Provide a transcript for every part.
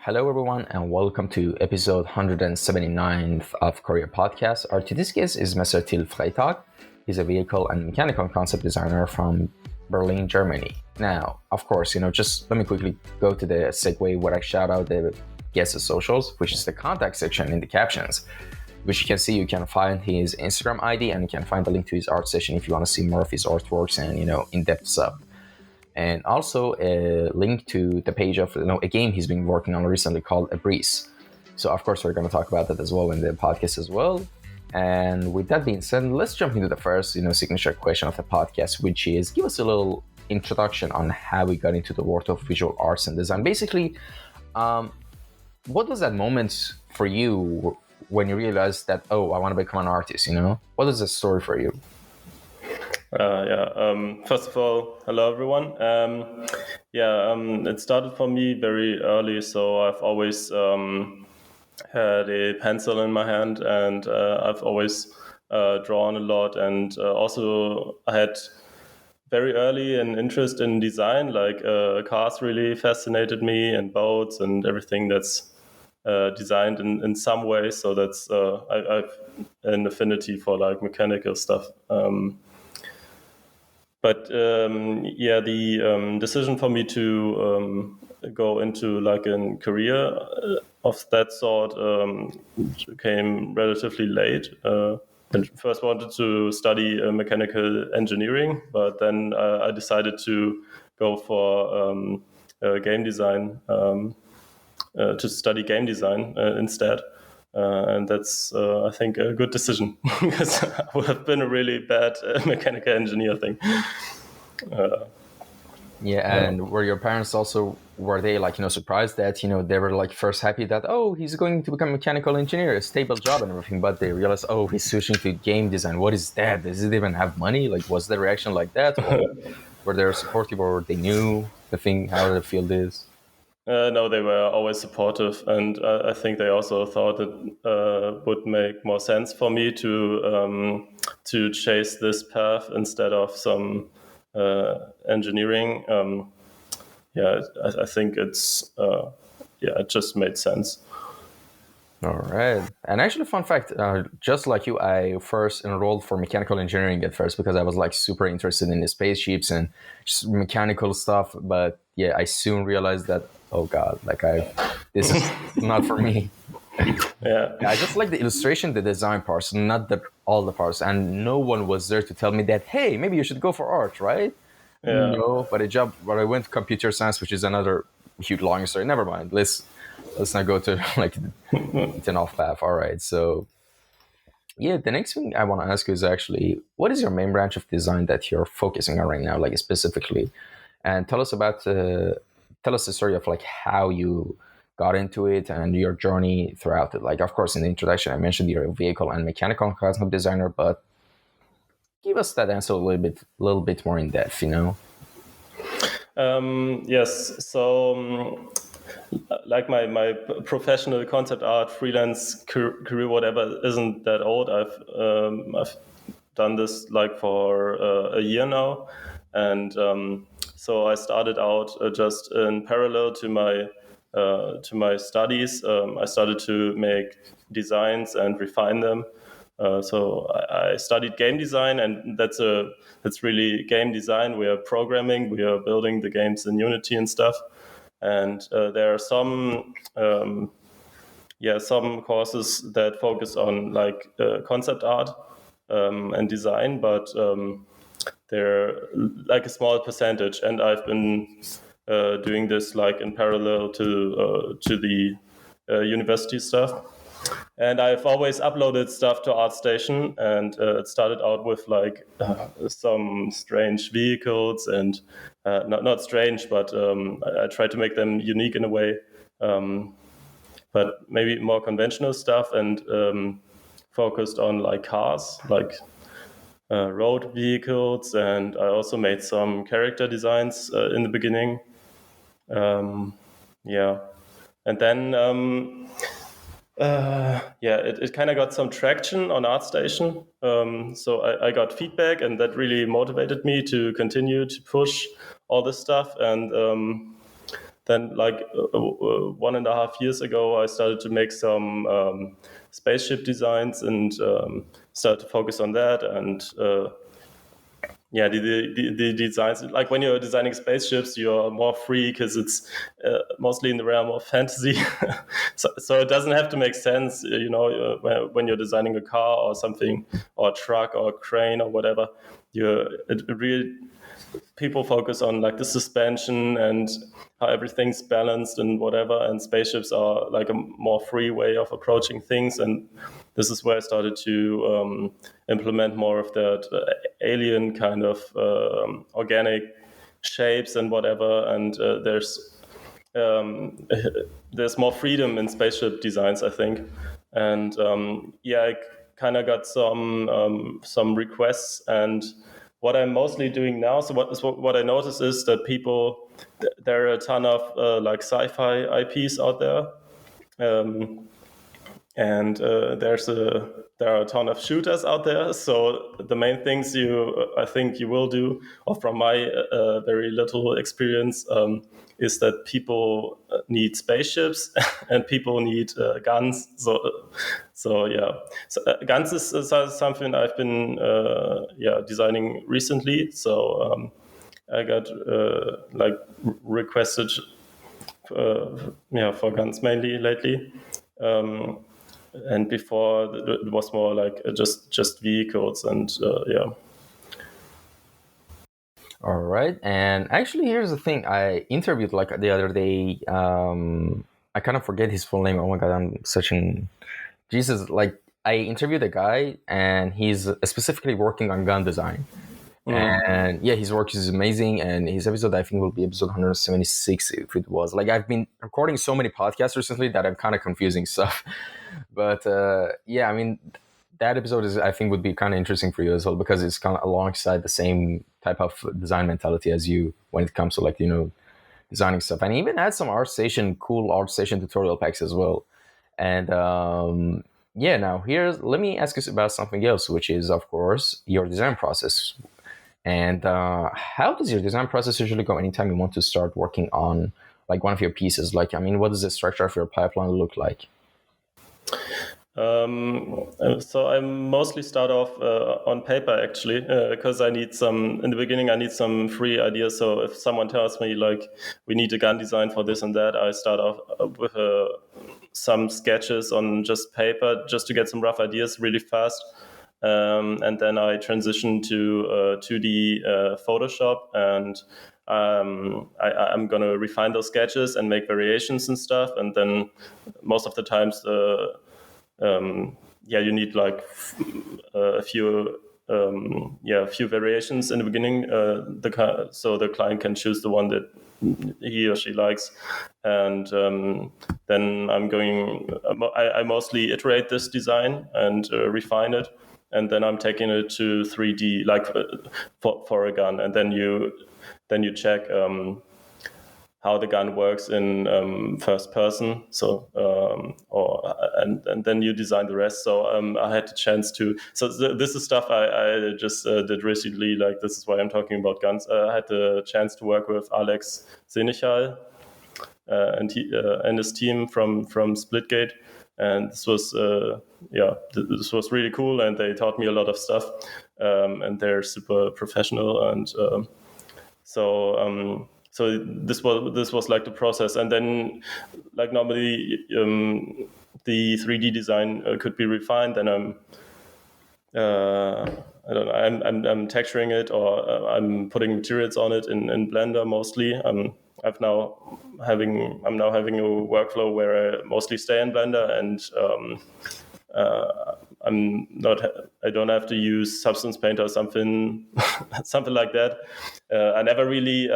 Hello, everyone, and welcome to episode 179 of Kouryer podcast. Our today's guest is Mr. Till Freitag. He's a vehicle and mechanical concept designer from Berlin, Germany. Now, of course, just let me quickly go to the segue where I shout out the guest's socials, which is the contact section in the captions, which you can see. You can find his Instagram ID and you can find the link to his art session if you want to see more of his artworks and, in-depth stuff. And also a link to the page of a game he's been working on recently called Abriss. So of course we're going to talk about that as well in the podcast as well. And with that being said, let's jump into the first signature question of the podcast, which is give us a little introduction on how we got into the world of visual arts and design. Basically, what was that moment for you when you realized that, I want to become an artist? What is the story for you? First of all, hello everyone. It started for me very early, so I've always had a pencil in my hand, and I've always drawn a lot, and also I had very early an interest in design. Like cars really fascinated me, and boats, and everything that's designed in some way. So that's I've an affinity for like mechanical stuff. The decision for me to go into like a career of that sort came relatively late. I first wanted to study mechanical engineering, but then I decided to go for game design, to study game design instead. And that's, I think, a good decision because I would have been a really bad mechanical engineer thing. And were your parents also, were they surprised that, they were like first happy that, he's going to become a mechanical engineer, a stable job and everything, but they realized, he's switching to game design. What is that? Does it even have money? Like, was the reaction like that? Or were they supportive, or they knew the thing, how the field is? No, they were always supportive, and I think they also thought it would make more sense for me to chase this path instead of some engineering. I think it's it just made sense. All right. And actually, fun fact, just like you, I first enrolled for mechanical engineering at first because I was like super interested in the spaceships and just mechanical stuff. But yeah, I soon realized that, oh God, this is not for me. Yeah. I just like the illustration, the design parts, not all the parts. And no one was there to tell me that, hey, maybe you should go for art, right? Yeah. No, but I went to computer science, which is another huge long story. Never mind. Let's not go to it's an off path. All right. So yeah, the next thing I want to ask you is actually, what is your main branch of design that you're focusing on right now, like specifically? And tell us the story of like how you got into it and your journey throughout it. Like, of course, in the introduction, I mentioned you're a vehicle and mechanical concept designer, but give us that answer a little bit more in depth, Yes. So, like my professional concept art freelance career, whatever, isn't that old. I've done this like for a year now, and so I started out just in parallel to my studies. I started to make designs and refine them. So I studied game design, and that's really game design. We are programming, we are building the games in Unity and stuff. And there are some courses that focus on like concept art and design, but they're like a small percentage. And I've been doing this like in parallel to the university stuff. And I've always uploaded stuff to ArtStation, and it started out with like some strange vehicles, and not strange, but I tried to make them unique in a way, but maybe more conventional stuff, and focused on like cars, like road vehicles, and I also made some character designs in the beginning. And then. It kind of got some traction on ArtStation. So I got feedback, and that really motivated me to continue to push all this stuff. And then like 1.5 years ago, I started to make some spaceship designs and started to focus on that. And yeah, the designs, like when you're designing spaceships, you're more free because it's mostly in the realm of fantasy. So it doesn't have to make sense, when you're designing a car or something, or a truck or a crane or whatever. It really, people focus on like the suspension and how everything's balanced and whatever, and spaceships are like a more free way of approaching things. And this is where I started to implement more of that alien kind of organic shapes and whatever. And um, there's more freedom in spaceship designs, I think. And I kind of got some requests. And what I'm mostly doing now, so what I notice is that there are a ton of like sci-fi IPs out there. And there are a ton of shooters out there. So the main things I think you will do, or from my very little experience, is that people need spaceships and people need guns. So yeah, guns is something I've been designing recently. So I got like requested for guns mainly lately. And before it was more like just vehicles. And All right. And actually, here's the thing. I interviewed like the other day. I kind of forget his full name. Oh my God, I'm such an Jesus. Like I interviewed a guy, and he's specifically working on gun design. And yeah, his work is amazing. And his episode, I think, will be episode 176 if it was. Like I've been recording so many podcasts recently that I'm kind of confusing stuff. But yeah, I mean, that episode I think, would be kind of interesting for you as well, because it's kind of alongside the same type of design mentality as you when it comes to like, designing stuff. And he even had some cool ArtStation tutorial packs as well. And yeah, now let me ask you about something else, which is, of course, your design process. And how does your design process usually go anytime you want to start working on like one of your pieces? Like, I mean, what does the structure of your pipeline look like? So I mostly start off on paper, actually, because in the beginning, I need some free ideas. So if someone tells me like, we need a gun design for this and that, I start off with some sketches on just paper, just to get some rough ideas really fast. And then I transition to 2D Photoshop, and I'm going to refine those sketches and make variations and stuff. And then most of the times, you need like a few variations in the beginning, so the client can choose the one that he or she likes. And then I mostly iterate this design and refine it, and then I'm taking it to 3D, like for a gun. And then you check how the gun works in first person. So and then you design the rest. So I had the chance to. So this is stuff I just did recently. Like, this is why I'm talking about guns. I had the chance to work with Alex Senichal and his team from Splitgate. And this was this was really cool, and they taught me a lot of stuff. And they're super professional, and so this was like the process. And then, like, normally the 3D design could be refined. Then I don't know, I'm texturing it, or I'm putting materials on it in Blender mostly. I'm now having a workflow where I mostly stay in Blender, and I don't have to use Substance Paint or something something like that. I never really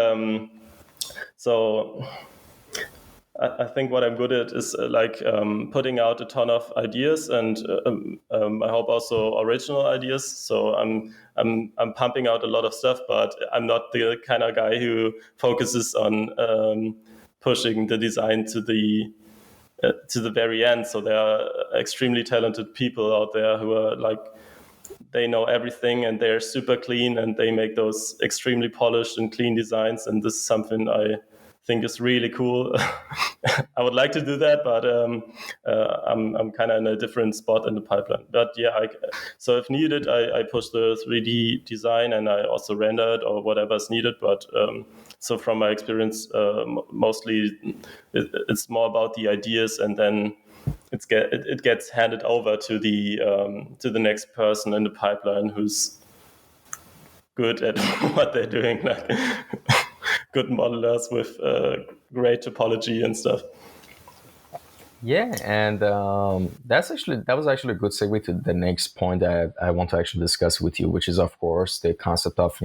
so I think what I'm good at is putting out a ton of ideas, and I hope also original ideas. So I'm pumping out a lot of stuff, but I'm not the kind of guy who focuses on pushing the design to the very end. So there are extremely talented people out there who are like, they know everything, and they're super clean, and they make those extremely polished and clean designs. And this is something I think is really cool. I would like to do that, but I'm kind of in a different spot in the pipeline. But yeah, so if needed, I push the 3D design and I also render it or whatever is needed. But so from my experience, mostly it's more about the ideas, and then it gets handed over to the next person in the pipeline who's good at what they're doing, like good modelers with great topology and stuff. Yeah, and that was actually a good segue to the next point that I want to actually discuss with you, which is of course the concept of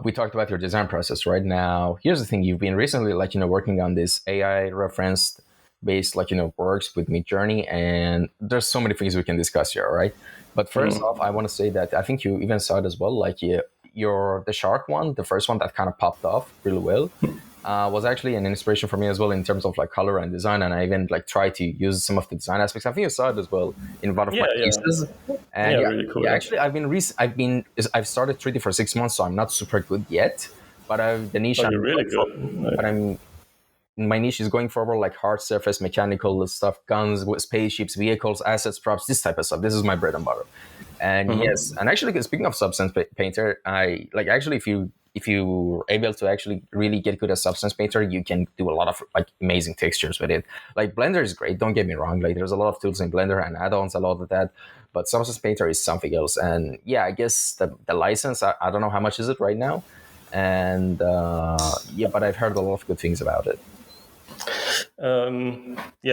we talked about your design process right now. Here's the thing: you've been recently working on this AI referenced based works with Midjourney, and there's so many things we can discuss here, right? But first off, I want to say that I think you even saw it as well, the shark one, the first one that kind of popped off really well. Was actually an inspiration for me as well in terms of color and design, and I even tried to use some of the design aspects. I think you saw it as well in one of my pieces. And really cool. Actually, I've started 3D for 6 months, so I'm not super good yet. But the niche I'm really good. But my niche is going forward hard surface, mechanical stuff, guns, spaceships, vehicles, assets, props, this type of stuff. This is my bread and butter. And yes, and actually speaking of Substance Painter, I actually if you're able to actually really get good at Substance Painter, you can do a lot of amazing textures with it. Blender is great, don't get me wrong. There's a lot of tools in Blender and add-ons, a lot of that. But Substance Painter is something else. And yeah, I guess the license, I don't know how much is it right now. And but I've heard a lot of good things about it.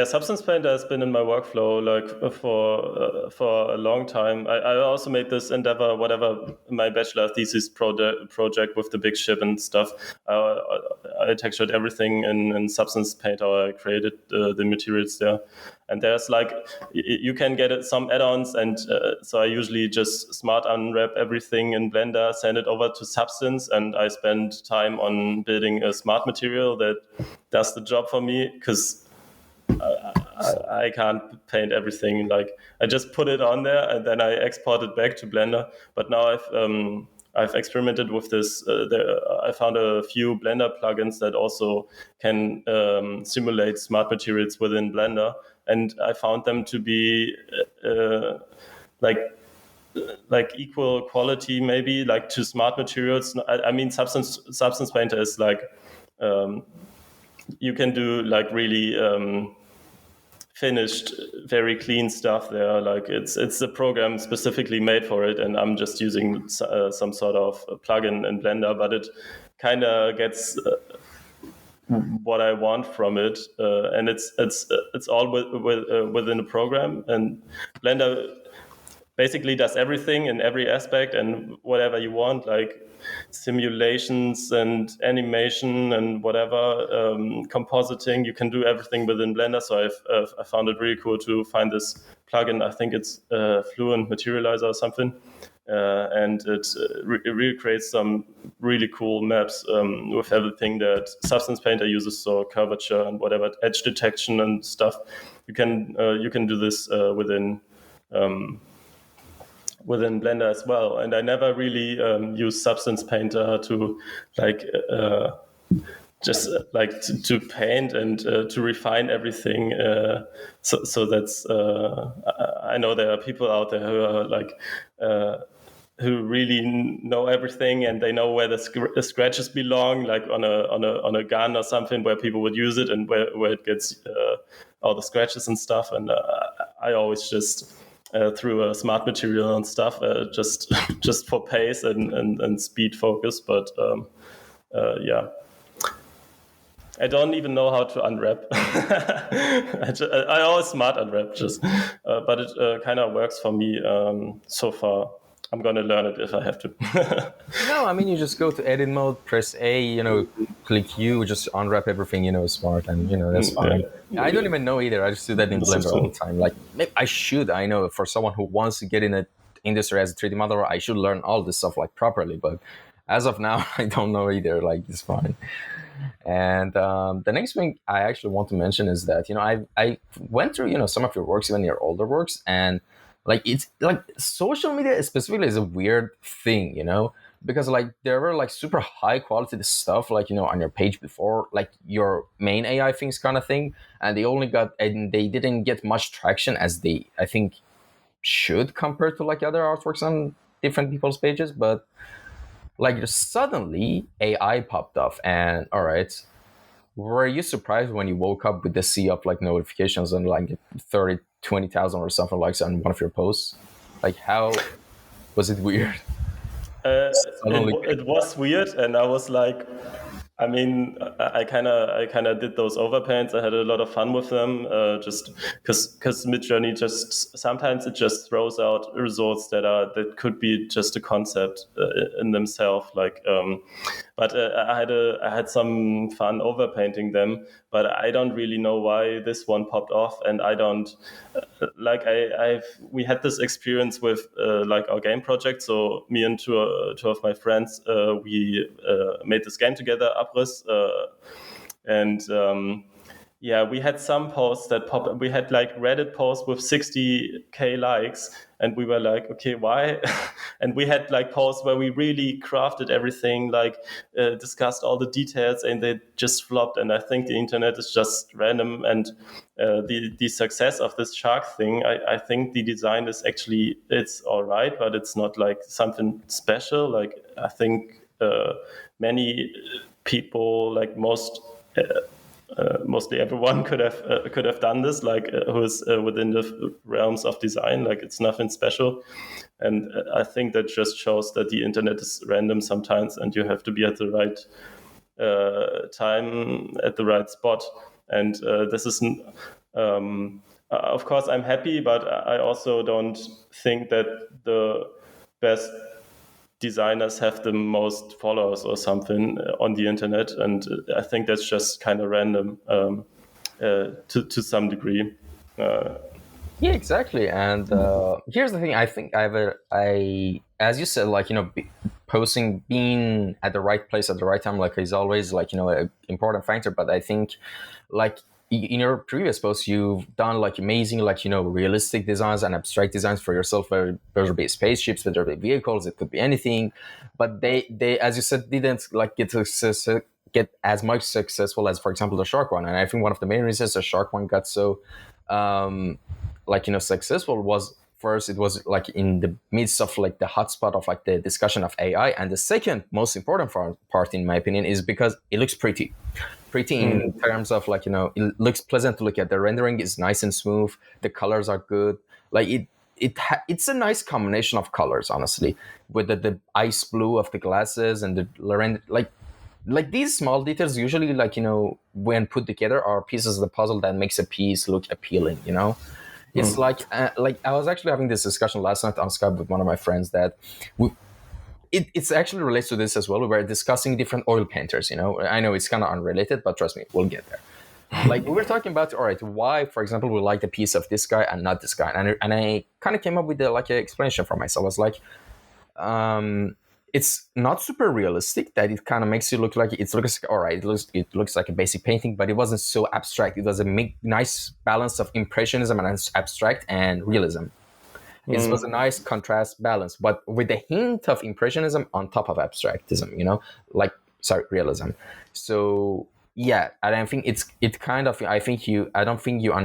Substance Painter has been in my workflow for a long time. I also made this endeavor, whatever my bachelor thesis project with the big ship and stuff. I textured everything in Substance Painter. I created the materials there. And there's you can get some add-ons, and so I usually just smart unwrap everything in Blender, send it over to Substance, and I spend time on building a smart material that does the job for me, because I can't paint everything. I just put it on there and then I export it back to Blender. But now I've experimented with this. I found a few Blender plugins that also can simulate smart materials within Blender, and I found them to be equal quality, maybe to smart materials. I mean, Substance Painter is you can do really finished, very clean stuff there. It's a program specifically made for it, and I'm just using some sort of plugin in Blender, but it kind of gets what I want from it, and it's all within the program. And Blender basically does everything in every aspect and whatever you want, simulations and animation and whatever, compositing. You can do everything within Blender. So I found it really cool to find this plugin. I think it's Fluent Materializer or something. And it really creates some really cool maps with everything that Substance Painter uses, so curvature and whatever, edge detection and stuff. You can do this within Blender as well. And I never really use Substance Painter to to paint and to refine everything. So that's I know there are people out there who are who really know everything, and they know where the scratches belong, on a gun or something, where people would use it, and where it gets all the scratches and stuff. And I always just through a smart material and stuff, just for pace and speed focus. But I don't even know how to unwrap. I always smart unwrap, but it kind of works for me so far. I'm going to learn it if I have to. No, I mean, you just go to edit mode, press A, click U, just unwrap everything, smart, and, that's fine. Yeah. I don't even know either. I just do that in Blender all the time. Maybe I know for someone who wants to get in the industry as a 3D modeler, I should learn all this stuff properly. But as of now, I don't know either. It's fine. And the next thing I actually want to mention is that, I went through, some of your works, even your older works, and it's social media specifically is a weird thing, because like there were like super high quality stuff like on your page before, like your main AI things kind of thing, and they didn't get much traction as they, I think, should compared to like other artworks on different people's pages. But like suddenly AI popped off, and all right, were you surprised when you woke up with the sea of like notifications and like 20,000 or something like on one of your posts? Like how was it weird? Suddenly, It was weird, and I was like, I mean, I kind of did those overpaints. I had a lot of fun with them, just because Midjourney just sometimes it just throws out results that could be just a concept in themselves. Like, but I had some fun overpainting them, but I don't really know why this one popped off, and I don't like we had this experience with like our game project. So me and two of my friends, we made this game together, Abriss, and yeah, we had some posts that pop. We had like Reddit posts with 60K likes, and we were like, okay, why? And we had like posts where we really crafted everything, like discussed all the details, and they just flopped. And I think the internet is just random. And the success of this shark thing, I think the design is actually it's all right, but it's not like something special. Like I think many people, like mostly everyone could have done this, like who is within the realms of design. Like it's nothing special, and I think that just shows that the internet is random sometimes, and you have to be at the right time at the right spot. And this is, of course, I'm happy, but I also don't think that the best designers have the most followers or something on the internet, and I think that's just kind of random to some degree. yeah, exactly. And here's the thing: I think as you said, like posting, being at the right place at the right time, like is always like an important factor. But I think, like in your previous posts, you've done like amazing, like realistic designs and abstract designs for yourself, whether it be spaceships, whether it be vehicles, it could be anything. But they as you said, didn't like get as much successful as, for example, the shark one. And I think one of the main reasons the shark one got so like successful was, first, it was like in the midst of like the hotspot of like the discussion of AI, and the second most important part in my opinion is because it looks pretty in terms of like it looks pleasant to look at. The rendering is nice and smooth, the colors are good, like it's a nice combination of colors, honestly, with the ice blue of the glasses and the like these small details usually, like when put together, are pieces of the puzzle that makes a piece look appealing. It's like I was actually having this discussion last night on Skype with one of my friends that it's actually relates to this as well. We were discussing different oil painters. I know it's kind of unrelated, but trust me, we'll get there. Like we were talking about, all right, why, for example, we like the piece of this guy and not this guy, and I kind of came up with like an explanation for myself. I was like, it's not super realistic, that it kind of makes you look like it looks all right. It looks like a basic painting, but it wasn't so abstract. It was a nice balance of impressionism and abstract and realism. It was a nice contrast balance, but with a hint of impressionism on top of abstractism. Realism. So yeah, and I think it kind of. I don't think you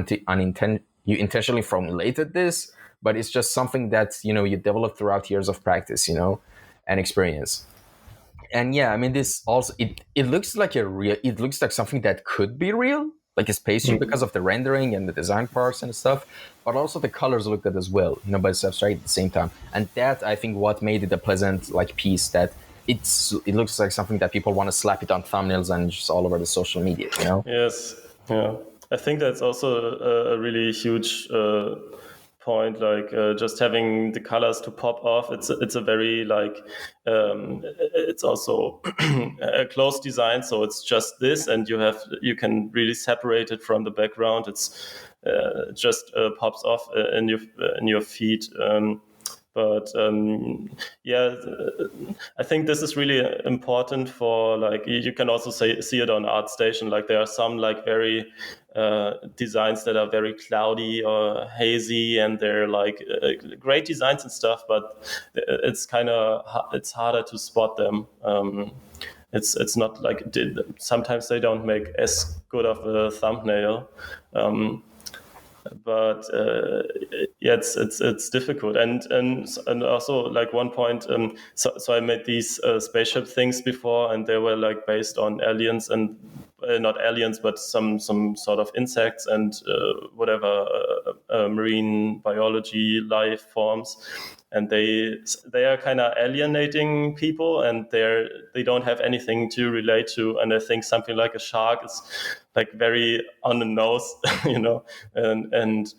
intentionally formulated this, but it's just something that you develop throughout years of practice. And experience. And yeah, I mean, this also it looks like it looks like something that could be real, like a spaceship, because of the rendering and the design parts and stuff. But also the colors look good as well, but it's abstract at the same time. And that, I think, what made it a pleasant like piece, that it looks like something that people want to slap it on thumbnails and just all over the social media. Yes, yeah. I think that's also a really huge point. Like just having the colors to pop off. It's a very like it's also a close design. So it's just this, and you can really separate it from the background. It's just pops off in your feed. But yeah, I think this is really important for, like, you can also see it on ArtStation. Like, there are some like very designs that are very cloudy or hazy, and they're like great designs and stuff, but it's harder to spot them. It's not like sometimes they don't make as good of a thumbnail. But yeah, it's difficult, and also, like, one point, so I made these spaceship things before, and they were like based on aliens, and not aliens, but some sort of insects and whatever marine biology life forms, and they are kind of alienating people, and they don't have anything to relate to, and I think something like a shark is like very on the nose, and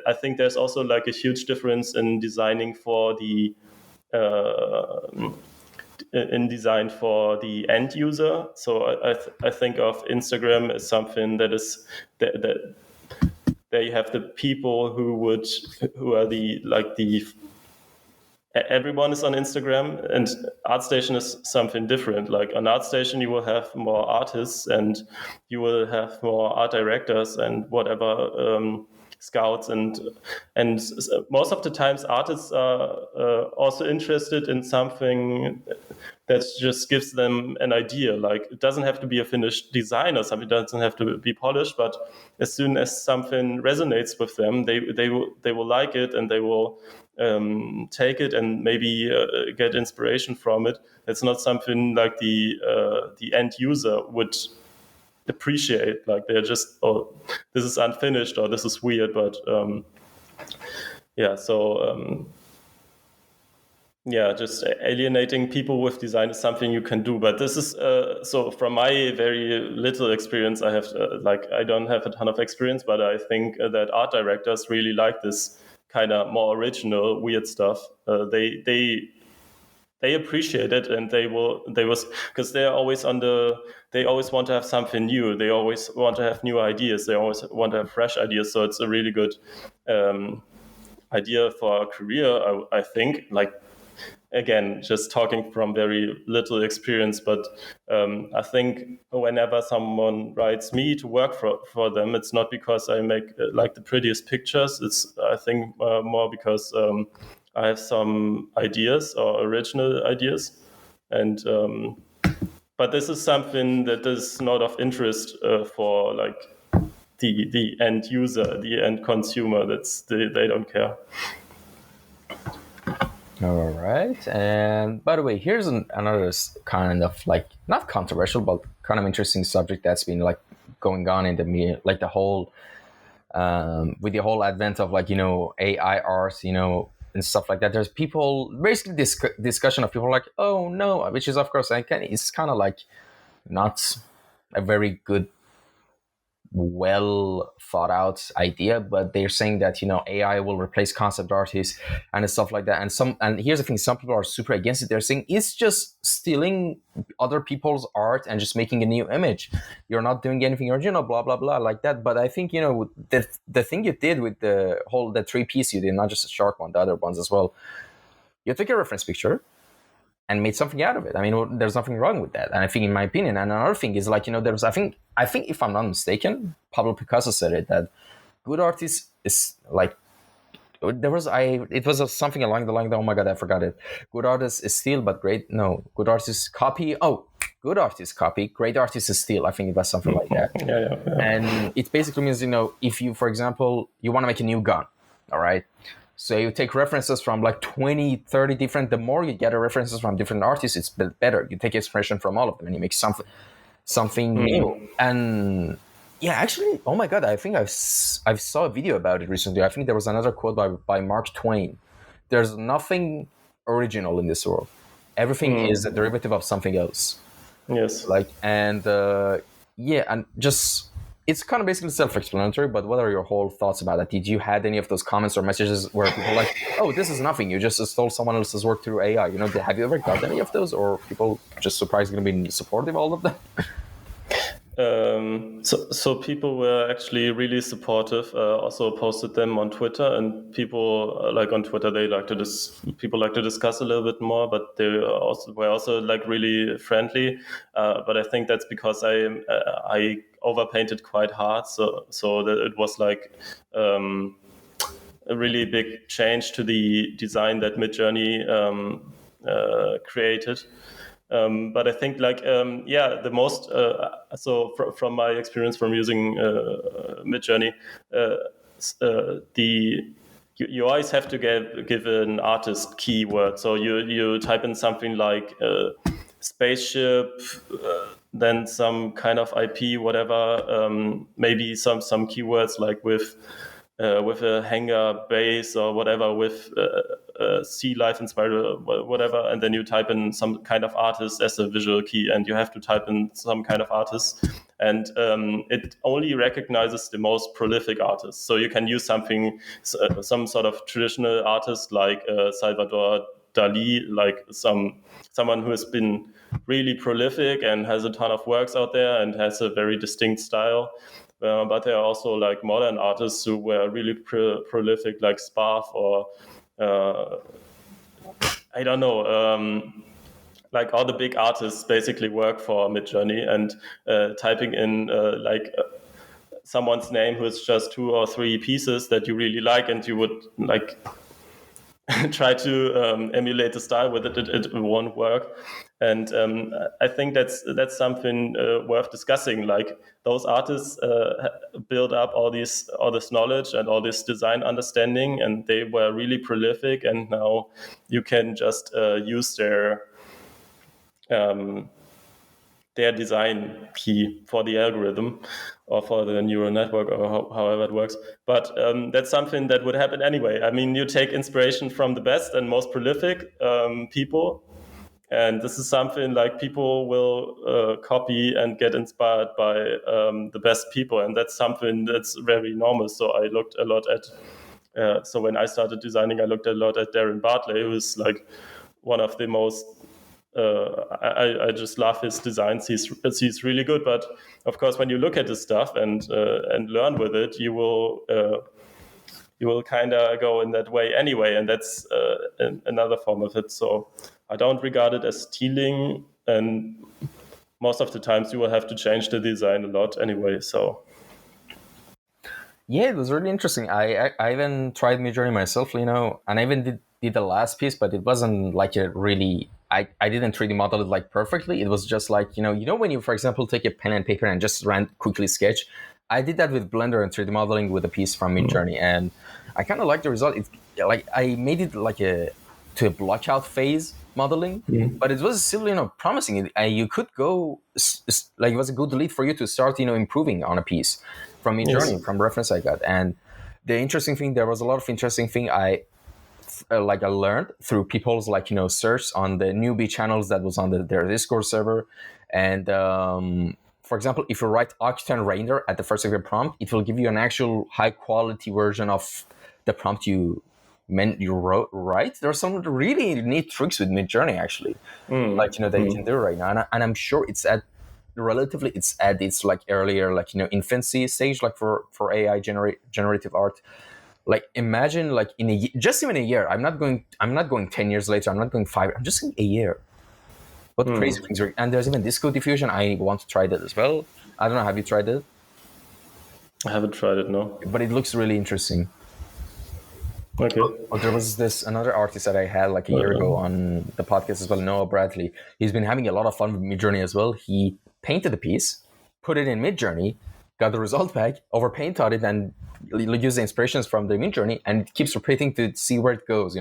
I think there's also like a huge difference in designing for the end user. So I think of Instagram as something that is that there you have the people who are the everyone is on Instagram, and ArtStation is something different. Like, on ArtStation, you will have more artists, and you will have more art directors and whatever scouts, and most of the times artists are also interested in something that just gives them an idea. Like, it doesn't have to be a finished design or something, it doesn't have to be polished, but as soon as something resonates with them, they will like it, and they will take it and maybe get inspiration from it. It's not something like the end user would appreciate. Like, they're just, oh, this is unfinished, or this is weird. But yeah, so yeah, just alienating people with design is something you can do. But this is so from my very little experience, I have I don't have a ton of experience, but I think that art directors really like this kind of more original, weird stuff. They appreciate it, and they was because they're always they always want to have something new. They always want to have new ideas. They always want to have fresh ideas. So it's a really good idea for a career, I think. Like, again, just talking from very little experience, but I think whenever someone writes me to work for them, it's not because I make like the prettiest pictures. It's, I think, more because I have some ideas, or original ideas, and but this is something that is not of interest for like the end user, the end consumer. They don't care. All right. And by the way, here's another kind of like, not controversial, but kind of interesting subject that's been like going on in the media, like the whole, with the whole advent of like, AI art, and stuff like that. There's people, basically discussion of people like, oh no, which is of course, it's kind of like not a very good, well thought out idea, but they're saying that AI will replace concept artists and stuff like that. And here's the thing: some people are super against it. They're saying it's just stealing other people's art and just making a new image. You're not doing anything original, blah blah blah, like that. But I think the thing you did with the 3-piece you did, not just the shark one, the other ones as well. You took a reference picture and made something out of it. I mean, there's nothing wrong with that. And I think, in my opinion, and another thing is like, there's, I think if I'm not mistaken, Pablo Picasso said it, that good artists is like, it was something along the line that, oh my God, I forgot it. Good artists is steal, but good artists copy. Oh, good artists copy, great artists is steal. I think it was something like that. Yeah. And it basically means, if you, for example, you want to make a new gun, all right? So you take references from like 20, 30 different, the more you get references from different artists, it's better. You take inspiration from all of them and you make something new. And yeah, actually, oh my God, I think I saw a video about it recently. I think there was another quote by Mark Twain. There's nothing original in this world. Everything is a derivative of something else. Yes. And just... It's kind of basically self-explanatory, but what are your whole thoughts about that? Did you had any of those comments or messages where people like, oh, this is nothing, you just stole someone else's work through AI? Have you ever got any of those, or people just surprisingly being supportive of all of them? So people were actually really supportive. Also posted them on Twitter, and people like on Twitter they like to people like to discuss a little bit more, but they were also like really friendly. But I think that's because I overpainted quite hard, so that it was like a really big change to the design that Midjourney created. But I think the most from my experience from using Midjourney, the you always have to give an artist keyword. So you type in something like spaceship, then some kind of IP, whatever, maybe some keywords like with a hangar base or whatever, with sea life inspired, whatever, and then you type in some kind of artist as a visual key, and you have to type in some kind of artist, and it only recognizes the most prolific artists. So you can use some sort of traditional artist like Salvador Dali, like someone who has been really prolific and has a ton of works out there and has a very distinct style. But there are also like modern artists who were really prolific, like Sparf or I don't know. Like all the big artists basically work for Midjourney, and typing in someone's name who is just 2 or 3 pieces that you really like, and you would like try to emulate the style with it, it won't work. And I think that's something worth discussing. Like those artists build up all this knowledge and all this design understanding, and they were really prolific. And now you can just use their design key for the algorithm or for the neural network, or however it works. But that's something that would happen anyway. I mean, you take inspiration from the best and most prolific people, and this is something like people will copy and get inspired by the best people, and that's something that's very normal. So I looked a lot at, so when I started designing, I looked a lot at Darren Bartley, who's like one of the most I just love his designs. He's really good. But of course, when you look at his stuff and learn with it, you will kind of go in that way anyway, and that's another form of it. So I don't regard it as stealing, and most of the times you will have to change the design a lot anyway. So yeah, it was really interesting. I even tried Midjourney myself, and I even did the last piece, but it wasn't like a really. I didn't 3D model it like perfectly. It was just like when you, for example, take a pen and paper and just quickly sketch. I did that with Blender and 3D modeling with a piece from Midjourney, and I kind of liked the result. I made it like to a blotch-out phase modeling, but it was still promising. You could go like it was a good lead for you to start improving on a piece from Midjourney, from reference I got. And the interesting thing, there was a lot of interesting thing I learned through people's search on the newbie channels that was on their Discord server. And for example, if you write Octane render at the first of your prompt, it will give you an actual high quality version of the prompt you wrote. Right? There are some really neat tricks with Midjourney actually, that you can do right now. And I'm sure it's at its like earlier infancy stage, like for AI generative art. Like imagine like just even a year. I'm not going 10 years later. I'm not going 5. I'm just going a year. What crazy things are, and there's even disco diffusion. I want to try that as well. I don't know. Have you tried it? I haven't tried it, no. But it looks really interesting. Okay. There was another artist that I had like a year ago on the podcast as well, Noah Bradley. He's been having a lot of fun with Midjourney as well. He painted the piece, put it in Midjourney, got the result back, overpainted it, and use the inspirations from the Midjourney, and it keeps repeating to see where it goes.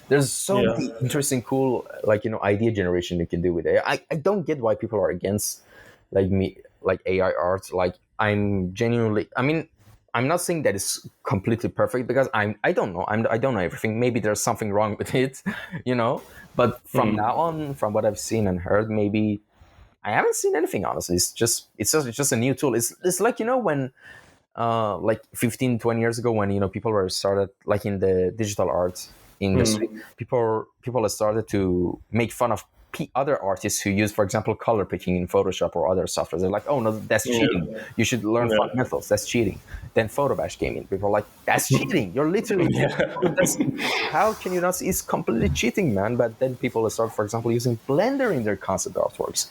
There's so many interesting, cool, idea generation you can do with it. I don't get why people are against AI art. I'm genuinely. I mean, I'm not saying that it's completely perfect because I don't know. I don't know everything. Maybe there's something wrong with it, But from now on, from what I've seen and heard, maybe I haven't seen anything, honestly. It's just a new tool. It's like when 15, 20 years ago when people were started like in the digital art industry, people have started to make fun of other artists who use, for example, color picking in Photoshop or other software. They're like, oh no, that's cheating. You should learn fundamentals. That's cheating. Then Photobash came in. People are like, that's cheating. You're literally that's how can you not see? It's completely cheating, man. But then people start, for example, using Blender in their concept artworks.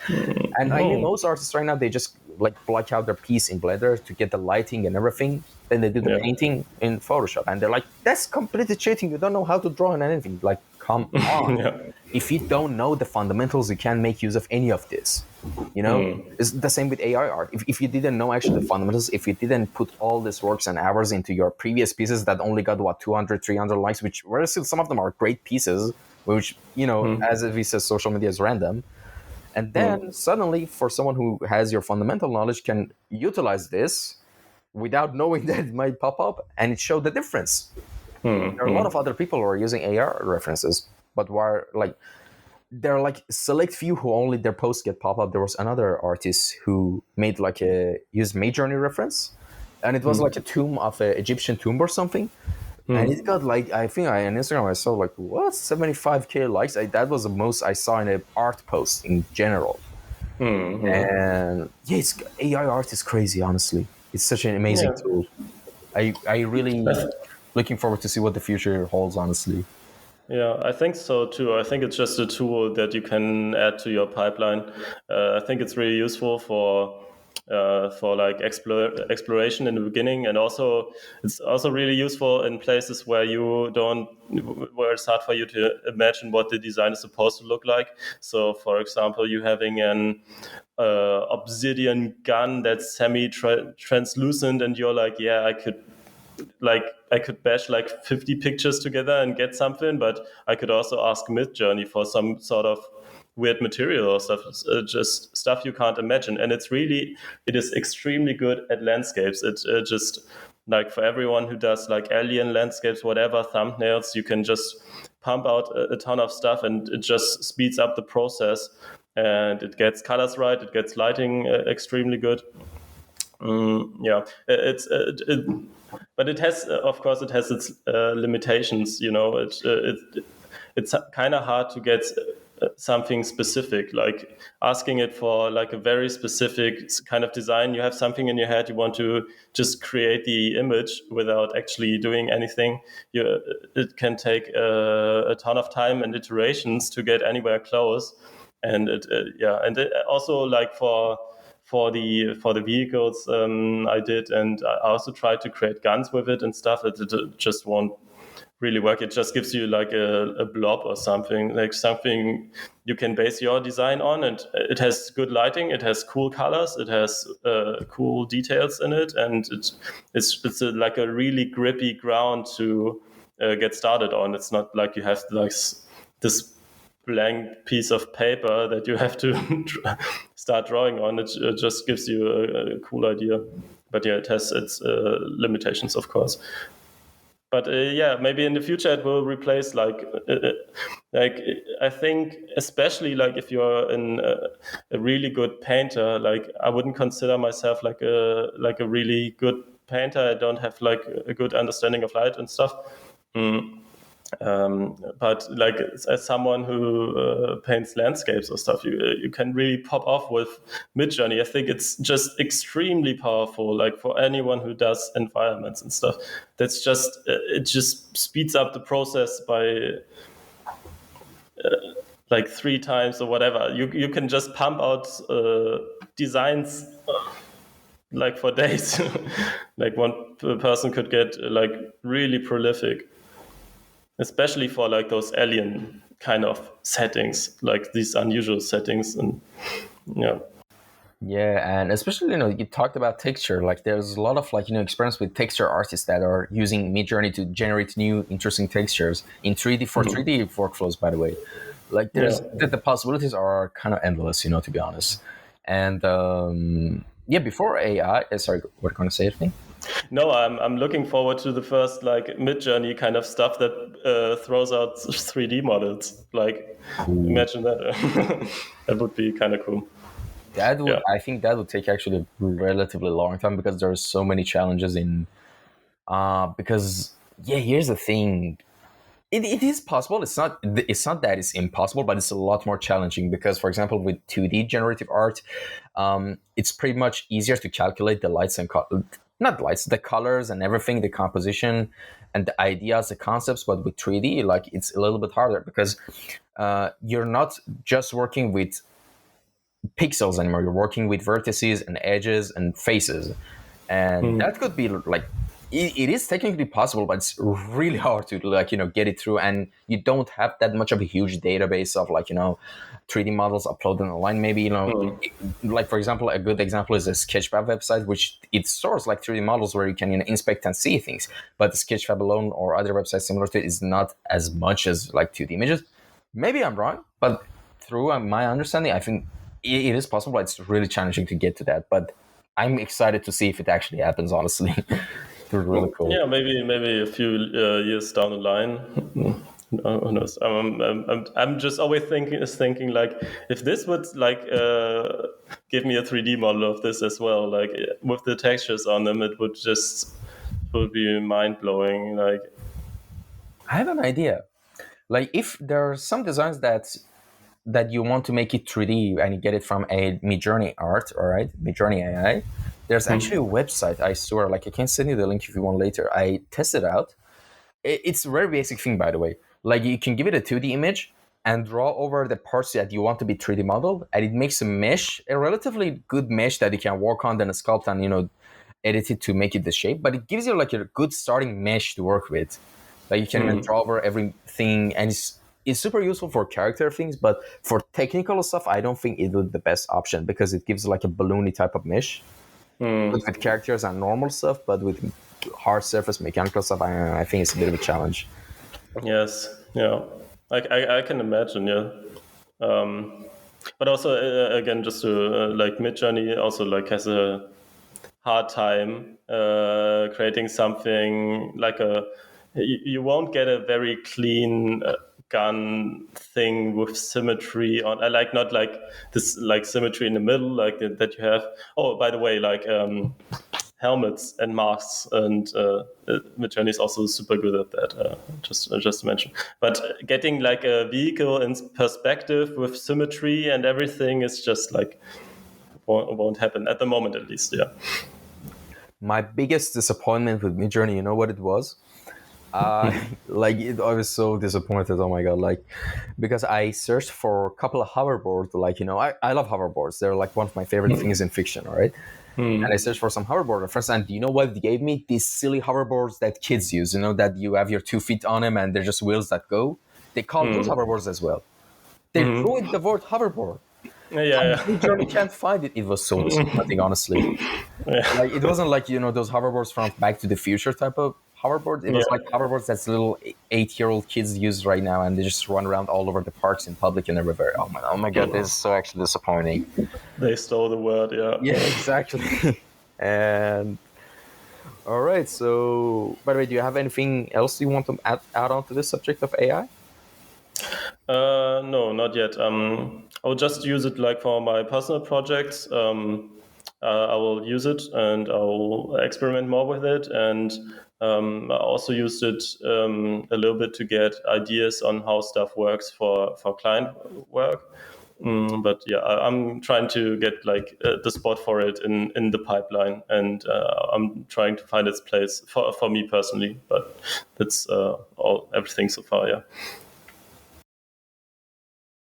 And I mean, most artists right now, they just like block out their piece in Blender to get the lighting and everything. Then they do the painting in Photoshop, and they're like, "That's completely cheating. You don't know how to draw and anything." Like, come on! If you don't know the fundamentals, you can't make use of any of this. You know, it's the same with AI art. If you didn't know actually the fundamentals, if you didn't put all these works and hours into your previous pieces that only got 200, 300 likes, which were still some of them are great pieces, which as we said, social media is random. And then suddenly, for someone who has your fundamental knowledge, can utilize this without knowing that it might pop up, and it showed the difference. There are a lot of other people who are using AR references, but there are like select few who only their posts get pop up. There was another artist who made used Midjourney reference, and it was like a tomb of an Egyptian tomb or something. And it got I think on Instagram I saw 75K likes. That was the most I saw in an art post in general. And it's AI art is crazy, honestly. It's such an amazing tool. I really looking forward to see what the future holds, honestly. Yeah, I think so too. I think it's just a tool that you can add to your pipeline. I think it's really useful for exploration in the beginning, and also it's also really useful in places where where it's hard for you to imagine what the design is supposed to look like. So, for example, you having an obsidian gun that's semi-translucent, and you're like, yeah, I could bash 50 pictures together and get something, but I could also ask Midjourney for some sort of weird material or stuff, just stuff you can't imagine. And it is extremely good at landscapes. It just for everyone who does alien landscapes, whatever, thumbnails, you can just pump out a ton of stuff, and it just speeds up the process, and it gets colors right, it gets lighting extremely good. But it has, of course, it has its limitations. It's kind of hard to get something specific, like asking it for a very specific kind of design. You have something in your head, you want to just create the image without actually doing anything. It can take a ton of time and iterations to get anywhere close. And also for the vehicles I did, and I also tried to create guns with it and stuff. It just won't really work. It just gives you a blob or something, something you can base your design on, and it has good lighting, it has cool colors, it has cool details in it, and it's a really grippy ground to get started on. It's not like you have this blank piece of paper that you have to start drawing on. It just gives you a cool idea. But yeah, it has its limitations, of course. But maybe in the future it will replace I think, especially if you're a really good painter. I wouldn't consider myself like a really good painter. I don't have a good understanding of light and stuff. But as someone who paints landscapes or stuff, you can really pop off with Midjourney. I think it's just extremely powerful, for anyone who does environments and stuff. That's just it just speeds up the process by 3 times or whatever. You can just pump out designs for days. One person could get really prolific. Especially for those alien kind of settings, these unusual settings, and and especially you talked about texture. There's a lot of experience with texture artists that are using Midjourney to generate new interesting textures in 3D for 3D workflows. By the way, the possibilities are kind of endless, to be honest. And before AI, sorry, what are you going to say to me? No, I'm looking forward to the first Midjourney kind of stuff that throws out 3D models. Imagine that. That would be kind of cool. That would, I think that would take actually a relatively long time, because there are so many challenges in. Because here's the thing. It is possible. It's not that it's impossible, but it's a lot more challenging because, for example, with 2D generative art, it's pretty much easier to calculate the lights and not lights, the colors and everything, the composition and the ideas, the concepts. But with 3D, like it's a little bit harder because you're not just working with pixels anymore. You're working with vertices and edges and faces, and that could be like it is technically possible, but it's really hard to like get it through, and you don't have that much of a huge database of like 3D models uploaded online. Maybe like for example, a good example is a Sketchfab website, which it stores like 3D models where you can inspect and see things. But Sketchfab alone or other websites similar to it is not as much as like 2D images. Maybe I'm wrong, but through my understanding, I think it is possible. It's really challenging to get to that, but I'm excited to see if it actually happens. Honestly, it's really cool. Yeah, maybe a few years down the line. Who knows? I'm just always thinking like if this would like give me a 3D model of this as well, like with the textures on them, it would be mind blowing. Like I have an idea. Like if there are some designs that you want to make it 3D and you get it from a Midjourney art, all right, Midjourney AI. There's actually a website, I swear, like I can send you the link if you want later. I tested out. It's a very basic thing, by the way. Like you can give it a 2D image and draw over the parts that you want to be 3D modeled, and it makes a mesh, a relatively good mesh that you can work on, then sculpt and edit it to make it the shape. But it gives you like a good starting mesh to work with. Like you can even draw over everything, and it's super useful for character things, but for technical stuff, I don't think it would be the best option because it gives like a balloony type of mesh with characters and normal stuff, but with hard surface mechanical stuff, I think it's a bit of a challenge. yes, yeah, I can imagine, yeah. But also again, just to like Midjourney also like has a hard time creating something like you won't get a very clean gun thing with symmetry on. I like not like this like symmetry in the middle like that you have. Oh, by the way, like helmets and masks, and Midjourney is also super good at that. Just to mention, but getting like a vehicle in perspective with symmetry and everything is just like won't happen at the moment, at least. Yeah. My biggest disappointment with Midjourney, you know what it was? I was so disappointed. Oh my god! Like, because I searched for a couple of hoverboards. Like, I love hoverboards. They're like one of my favorite things in fiction. All right. And I searched for some hoverboard reference, and you know what they gave me? These silly hoverboards that kids use. That you have your 2 feet on them, and they're just wheels that go. They call those hoverboards as well. They ruined the word hoverboard. Yeah. Midjourney can't find it. It was so disappointing, honestly. Yeah. Like it wasn't like those hoverboards from Back to the Future type of hoverboard. It was like hoverboards that little 8-year-old kids use right now, and they just run around all over the parks in public and everywhere. Oh my god, this is so actually disappointing. They stole the word, yeah. Yeah, exactly. And all right, so by the way, do you have anything else you want to add on to this subject of AI? No, not yet. I'll just use it like for my personal projects. I will use it and I'll experiment more with it. And I also used it a little bit to get ideas on how stuff works for client work. But yeah, I'm trying to get like the spot for it in the pipeline, and I'm trying to find its place for me personally. But that's everything so far. Yeah.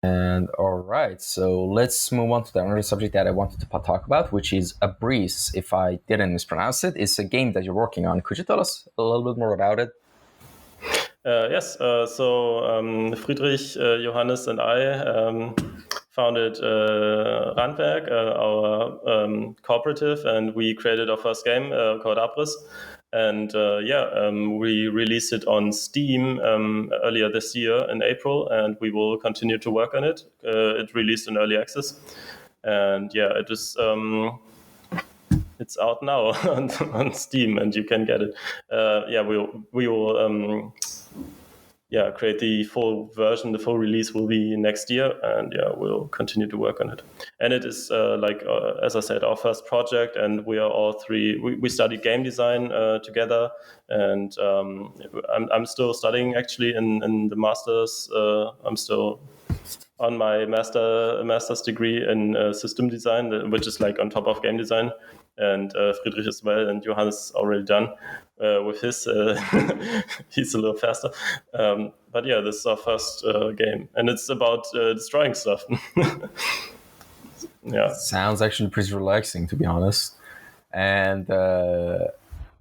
And all right, so let's move on to the another subject that I wanted to talk about, which is Abriss. If I didn't mispronounce it, it's a game that you're working on. Could you tell us a little bit more about it? Yes. So Friedrich, Johannes, and I founded Randwerk, our cooperative, and we created our first game called Abriss. And we released it on Steam earlier this year in April, and we will continue to work on it. It released in early access, and it is. It's out now on Steam, and you can get it. We will. create the full version. The full release will be next year, and we'll continue to work on it. And it is as I said, our first project, and we are all three. We studied game design together, and I'm still studying actually in the masters. I'm still on my master's degree in system design, which is like on top of game design. And Friedrich as well, and Johannes already done with his. He's a little faster. But yeah, this is our first game, and it's about destroying stuff. Yeah. Sounds actually pretty relaxing, to be honest. And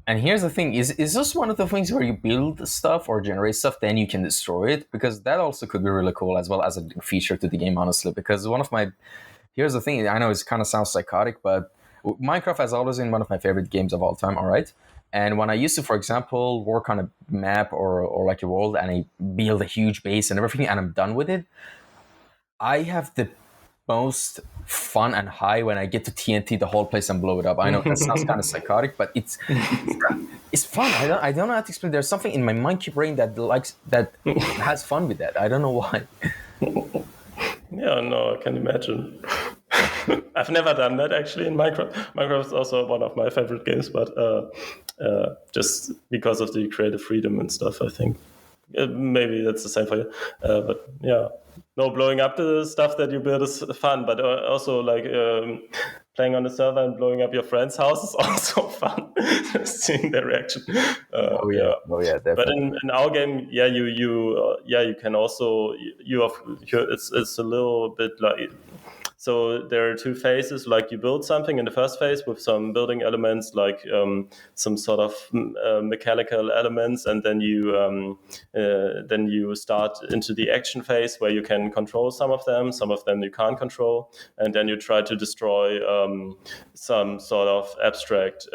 here's the thing: is this one of the things where you build stuff or generate stuff, then you can destroy it? Because that also could be really cool as well as a feature to the game, honestly. Because here's the thing: I know it kind of sounds psychotic, but Minecraft has always been one of my favorite games of all time. All right. And when I used to, for example, work on a map or like a world, and I build a huge base and everything, and I'm done with it, I have the most fun and high when I get to TNT the whole place and blow it up. I know that sounds kind of psychotic, but it's fun. I don't know how to explain. There's something in my monkey brain that has fun with that. I don't know why. Yeah, no, I can imagine. I've never done that actually in Minecraft. Minecraft is also one of my favorite games, but just because of the creative freedom and stuff, I think. Maybe that's the same for you. But yeah, no, blowing up the stuff that you build is fun, but also like playing on the server and blowing up your friend's house is also fun. Seeing their reaction. Definitely. But in our game, you can also it's a little bit like. So there are two phases. Like you build something in the first phase with some building elements, like some sort of mechanical elements, and then you start into the action phase where you can control some of them you can't control, and then you try to destroy some sort of abstract,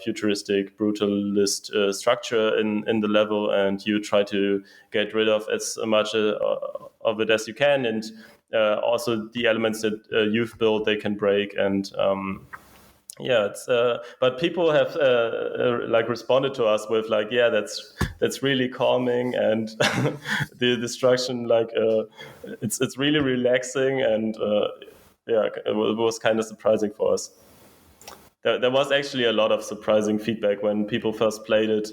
futuristic, brutalist structure in the level, and you try to get rid of as much of it as you can, and also the elements that you've built, they can break, and it's but people have like responded to us with like, that's really calming, and the destruction, like it's really relaxing, and it was kind of surprising for us. There was actually a lot of surprising feedback when people first played it,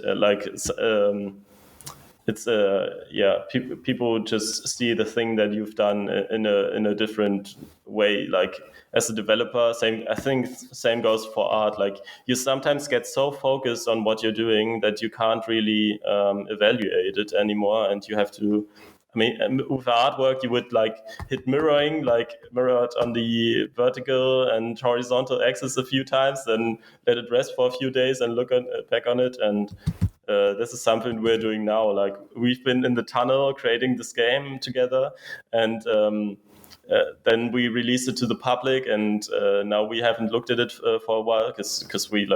it's people just see the thing that you've done in a different way. Like as a developer, I think same goes for art. Like you sometimes get so focused on what you're doing that you can't really evaluate it anymore, and you have to. I mean, with artwork, you would like hit mirroring, like mirror it on the vertical and horizontal axis a few times, then let it rest for a few days and look back on it. And this is something we're doing now. Like we've been in the tunnel creating this game together, and then we released it to the public, and now we haven't looked at it for a while because we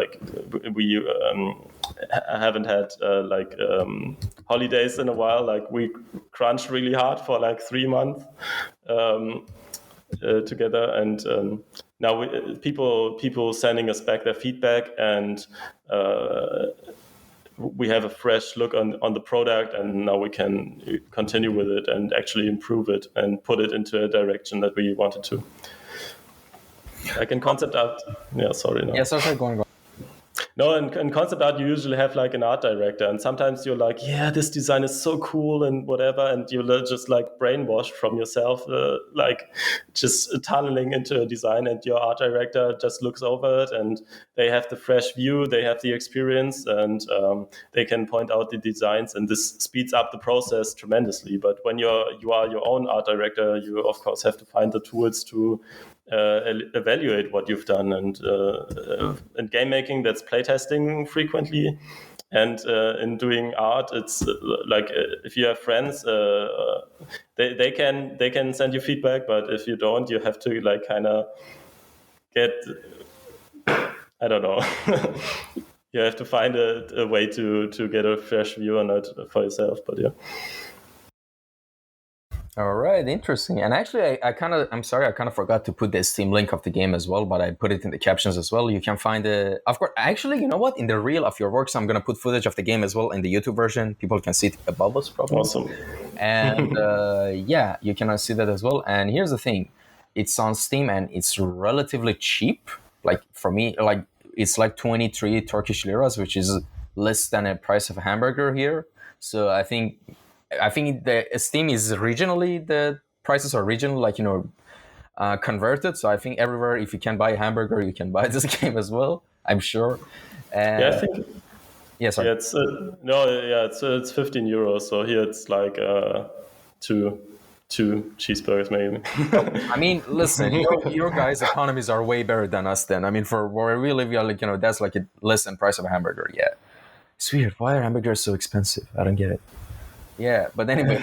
haven't had holidays in a while. Like we crunched really hard for like 3 months together, and now people sending us back their feedback, and we have a fresh look on the product, and now we can continue with it and actually improve it and put it into a direction that we wanted to. Like in concept art, Going. No, in concept art, you usually have like an art director, and sometimes you're like, this design is so cool and whatever, and you're just like brainwashed from yourself, like just tunneling into a design, and your art director just looks over it, and they have the fresh view, they have the experience, and they can point out the designs, and this speeds up the process tremendously. But when you are your own art director, you of course have to find the tools to evaluate what you've done, and in game making, that's playtesting frequently, and in doing art, it's like if you have friends, they can send you feedback, but if you don't, you have to like kind of get, I don't know. You have to find a way to get a fresh view on it for yourself, but yeah. All right, interesting. And actually, I'm sorry, I kind of forgot to put the Steam link of the game as well, but I put it in the captions as well. You can find the, of course, actually, you know what? In the reel of your works, I'm going to put footage of the game as well in the YouTube version. People can see it above us, probably. Awesome. And yeah, you can see that as well. And here's the thing, it's on Steam and it's relatively cheap. Like for me, like it's like 23 Turkish liras, which is less than a price of a hamburger here. So I think the Steam is regionally, the prices are regional, like converted. So I think everywhere, if you can buy a hamburger, you can buy this game as well. I'm sure. Yeah, I think. Yeah, sorry. Yeah, it's no, yeah, it's 15 euros. So here it's like two cheeseburgers maybe. I mean, listen, your guys' economies are way better than us. Then I mean, for where we live, you're like that's like a less than price of a hamburger. Yeah, it's weird. Why are hamburgers so expensive? I don't get it. Yeah, but anyway,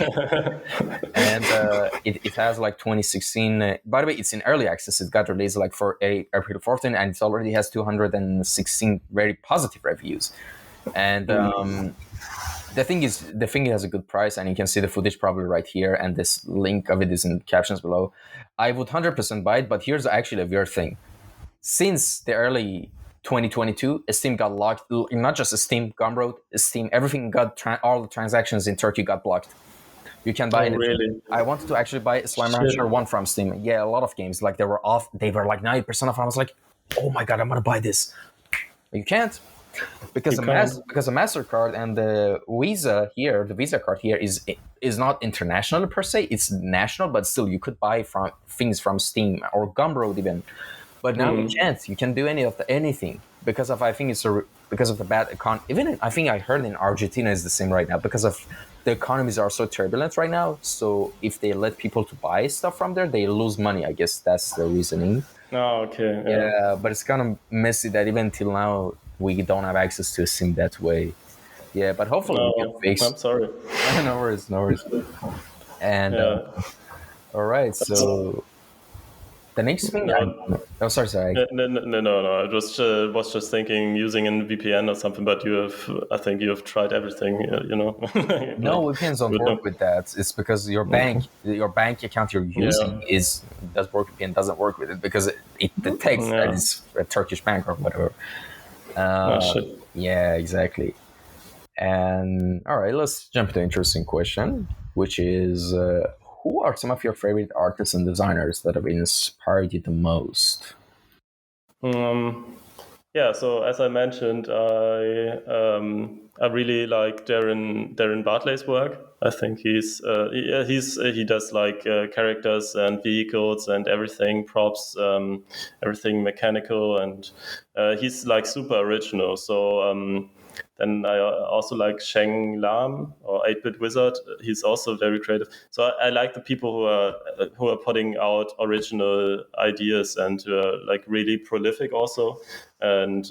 and it has like 2016. By the way, it's in early access. It got released like for April 14, and it already has 216 very positive reviews. And the thing has a good price, and you can see the footage probably right here, and this link of it is in the captions below. I would 100% buy it, but here's actually a weird thing. Since the early 2022, Steam got locked. Not just Steam, Gumroad, Steam, everything got all the transactions in Turkey got blocked. You can buy anything. Really? I wanted to actually buy Slime Rancher 1 from Steam. Yeah, a lot of games like they were off. They were like 90% off. I was like, oh my god, I'm gonna buy this. You can't. Because the MasterCard and the Visa here, the Visa card here is not international per se. It's national, but still you could buy from things from Steam or Gumroad even. But now you can't. You can do anything because of because of the bad economy. Even I think I heard in Argentina is the same right now because of the economies are so turbulent right now. So if they let people to buy stuff from there, they lose money. I guess that's the reasoning. Oh, okay. Yeah, but it's kind of messy that even till now we don't have access to Steam that way. Yeah, but hopefully we can fix. I'm sorry. No worries. And all right, so the next thing. Sorry. No. I was just thinking using a VPN or something, but I think you have tried everything. No, VPNs don't work with that. It's because your bank account you're using VPN doesn't work with it because it detects that it's a Turkish bank or whatever. Yeah, exactly. And all right, let's jump to an interesting question, which is who are some of your favorite artists and designers that have inspired you the most? Yeah, so as I mentioned, I really like Darren Bartley's work. I think he does like characters and vehicles and everything, props, everything mechanical, and he's like super original. So then I also like Sheng Lam or 8-Bit Wizard. He's also very creative. So I like the people who are putting out original ideas and like really prolific also. And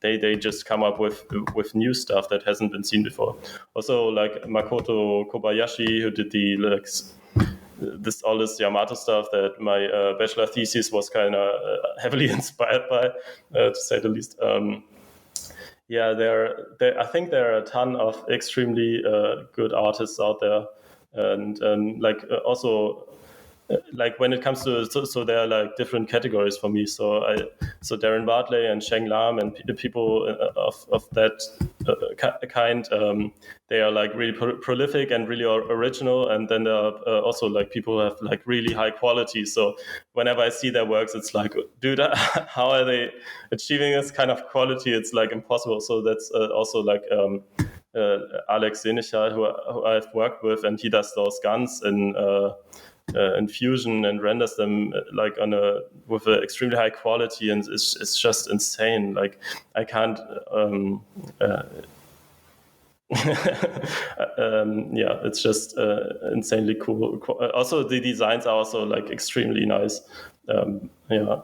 they just come up with new stuff that hasn't been seen before. Also like Makoto Kobayashi, who did all this Yamato stuff that my bachelor thesis was kind of heavily inspired by, to say the least. Yeah, I think there are a ton of extremely good artists out there, and also like when it comes to so there are like different categories for me. So Darren Bartley and Sheng Lam and the people of that kind, they are like really prolific and really original. And then there are also like people who have like really high quality. So whenever I see their works, it's like, dude, how are they achieving this kind of quality? It's like impossible. So that's also like Alex Senichal, who I've worked with, and he does those guns in Fusion and renders them like with an extremely high quality, and it's just insane. Like I can't. Yeah, it's just insanely cool. Also, the designs are also like extremely nice. Yeah,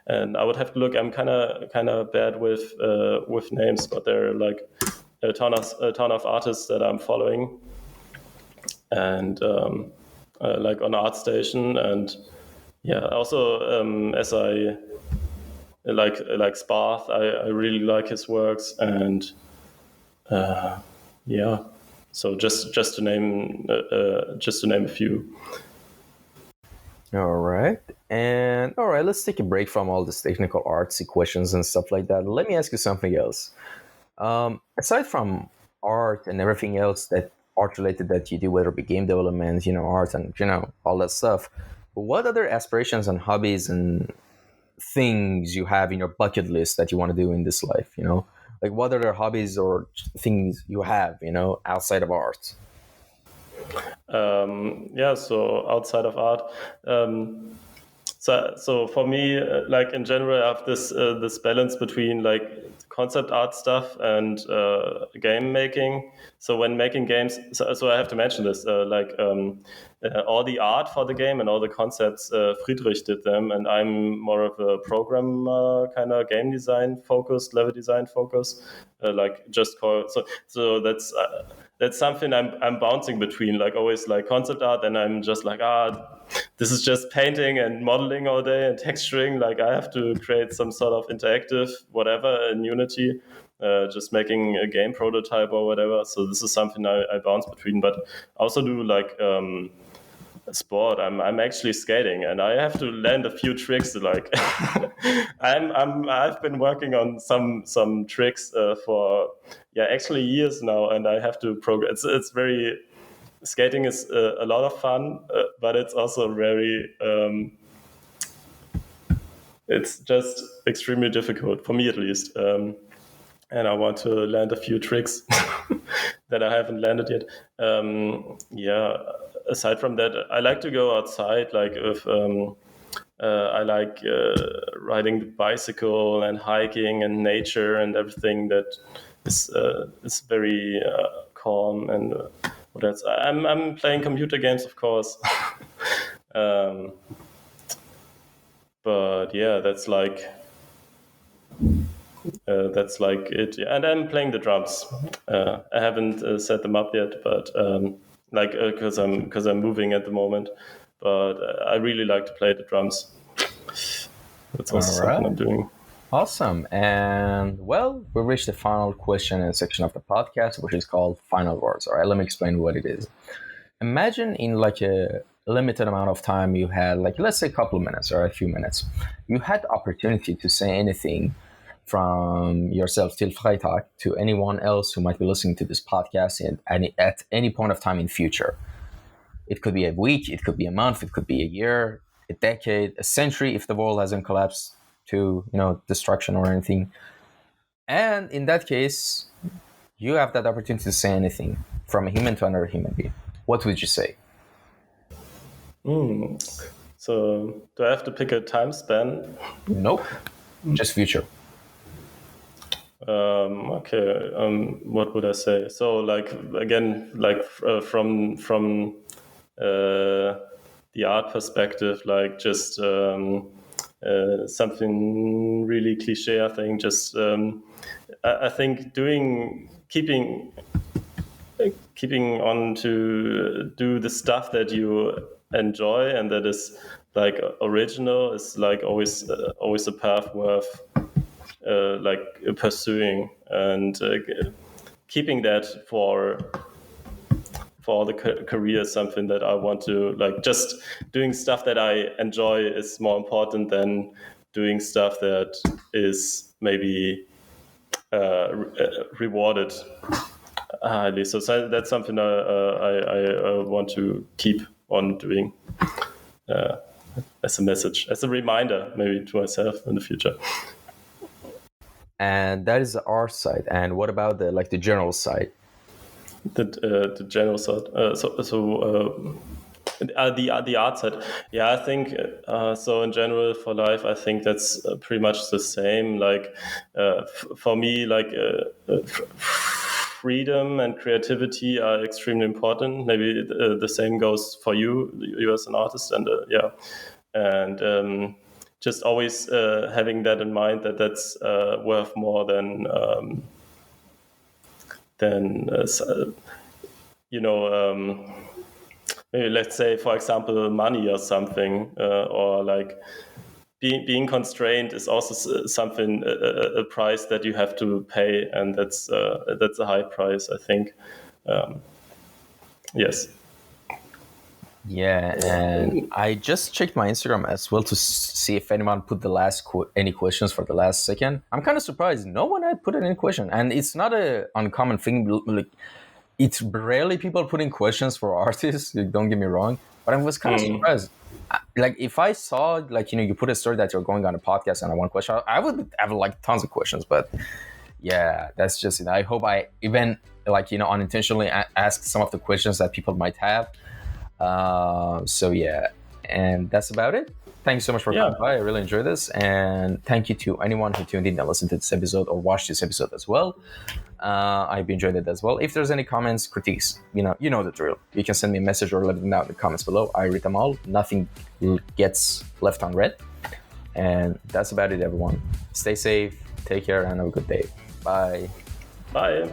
and I would have to look. I'm kind of bad with names, but there are like a ton of artists that I'm following, and like on ArtStation, and yeah, also as I like Sparth, I really like his works, and yeah, So just to name a few. All right. And all right, let's take a break from all this technical artsy questions and stuff like that. Let me ask you something else. Aside from art and everything else that art related that you do, whether it be game development, art and all that stuff, what other aspirations and hobbies and things you have in your bucket list that you want to do in this life? Like what other hobbies or things you have, outside of art? Yeah, so outside of art, so for me, like in general, I have this balance between like concept art stuff and game making. So when making games, so I have to mention this, all the art for the game and all the concepts, Friedrich did them, and I'm more of a program kind of game design focused, level design focused, like just call. So that's something I'm bouncing between, like always like concept art, and I'm just like this is just painting and modeling all day and texturing. Like I have to create some sort of interactive whatever in Unity, just making a game prototype or whatever. So this is something I bounce between, but I also do like sport. I'm actually skating, and I have to land a few tricks. Like I've been working on some tricks for actually years now, and I have to progress. It's very skating is a lot of fun, but it's also very it's just extremely difficult for me at least. And I want to land a few tricks that I haven't landed yet. Aside from that, I like to go outside. Like if I like riding the bicycle and hiking and nature and everything that is very calm. And what else? I'm playing computer games, of course. But yeah, that's like it. Yeah. And I'm playing the drums. I haven't set them up yet, but because I'm moving at the moment. But I really like to play the drums. That's also All something right. I'm doing. Awesome. And well, we reached the final question and section of the podcast, which is called Final Words. All right, let me explain what it is. Imagine in like a limited amount of time you had, like let's say a couple of minutes or a few minutes, you had the opportunity to say anything from yourself till Freitag to anyone else who might be listening to this podcast at any point of time in future. It could be a week, it could be a month, it could be a year, a decade, a century if the world hasn't collapsed to destruction or anything. And in that case, you have that opportunity to say anything from a human to another human being. What would you say? So do I have to pick a time span? Nope, just future. Okay. What would I say? So like again, like from the art perspective, like just something really cliche. I think just I think keeping on to do the stuff that you enjoy and that is like original is like always a path worth like pursuing, and keeping that for the career is something that I want to like. Just doing stuff that I enjoy is more important than doing stuff that is maybe rewarded highly. So that's something I want to keep on doing as a message, as a reminder, maybe to myself in the future. And that is the art side. And what about the general side? The general side. The art side. Yeah, I think so. In general, for life, I think that's pretty much the same. Like for me, like freedom and creativity are extremely important. Maybe the same goes for you as an artist, and and just always having that in mind, that's worth more than maybe let's say, for example, money or something, or like being constrained is also something, a price that you have to pay, and that's a high price, I think. Yes. Yeah, and I just checked my Instagram as well to see if anyone put any questions for the last second. I'm kind of surprised no one had put any question, and it's not a uncommon thing. Like, it's rarely people putting questions for artists. Like, don't get me wrong, but I was kind of surprised. Like, if I saw, like, you put a story that you're going on a podcast and I want question, I would have like tons of questions. But yeah, that's just it. I hope I even like unintentionally ask some of the questions that people might have. So yeah, and that's about it. Thank you so much for coming by. I really enjoyed this, and thank you to anyone who tuned in and listened to this episode or watched this episode as well. I've enjoyed it as well. If there's any comments, critiques, you know the drill. You can send me a message or let me know in the comments below. I read them all. Nothing gets left unread. And that's about it, everyone. Stay safe, take care, and have a good day. Bye. Bye.